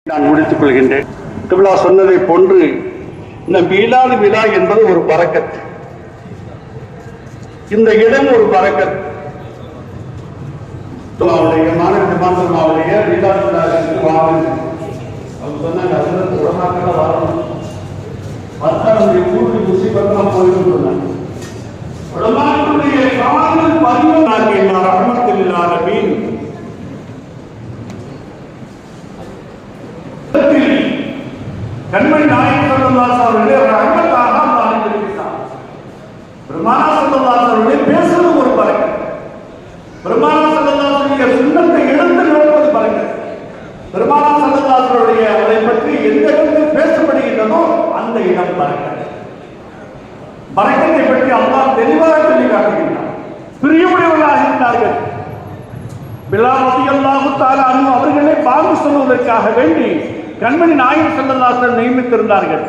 நான் முடித்துக் கொள்கின்றேன். கிப்லா சொன்னதை போன்று இந்த மீலாது விழா என்பது ஒரு பரக்கத். இந்த இடம் ஒரு பரக்கத். மாநிலமாவுடைய மீலாது விழாவிற்கு வாங்கணும். அவங்க சொன்னாங்க, அதில் உடனாக்கள வரணும். மற்றவருடைய ஊருக்கு முசிபத்தான் போயிடும் சொன்னாங்க. உடமாக்களுடைய காதல் பதிவாக ரஹ்மத்துல் லில் ஆலமீன் கண்மணி நாயகம் ஸல்லல்லாஹு அலைஹி வஸல்லம் ரஹ்மத்தாக அல்லாஹ் இருக்கிறார். பெருமானா ஸல்லல்லாஹு அலைஹி வஸல்லம் பேசுவது ஒரு பரக்கத். பெருமானா ஸல்லல்லாஹு அலைஹி வஸல்லம் சுன்னத்தை எடுத்து நடப்பது பரக்கத். பெருமானா ஸல்லல்லாஹு அலைஹி வஸல்லம் அதை பற்றி எந்த இடத்தில் பேசப்படுகின்றதோ அந்த இடம் பரக்கத். பரக்கத்தை பற்றி அல்லாஹ் தெளிவாக சொல்லி காட்டுகின்றார். பிரியமுடையவர்களாக இருந்தார்கள். பிலால் ரலியல்லாஹு தஆலா அன்ஹு அவர்களை பாங்கு சொல்வதற்காக வேண்டி கண்மணி நாயகம் ஸல்லல்லாஹு அலைஹி வஸல்லம் நியமித்திருந்தார்கள்.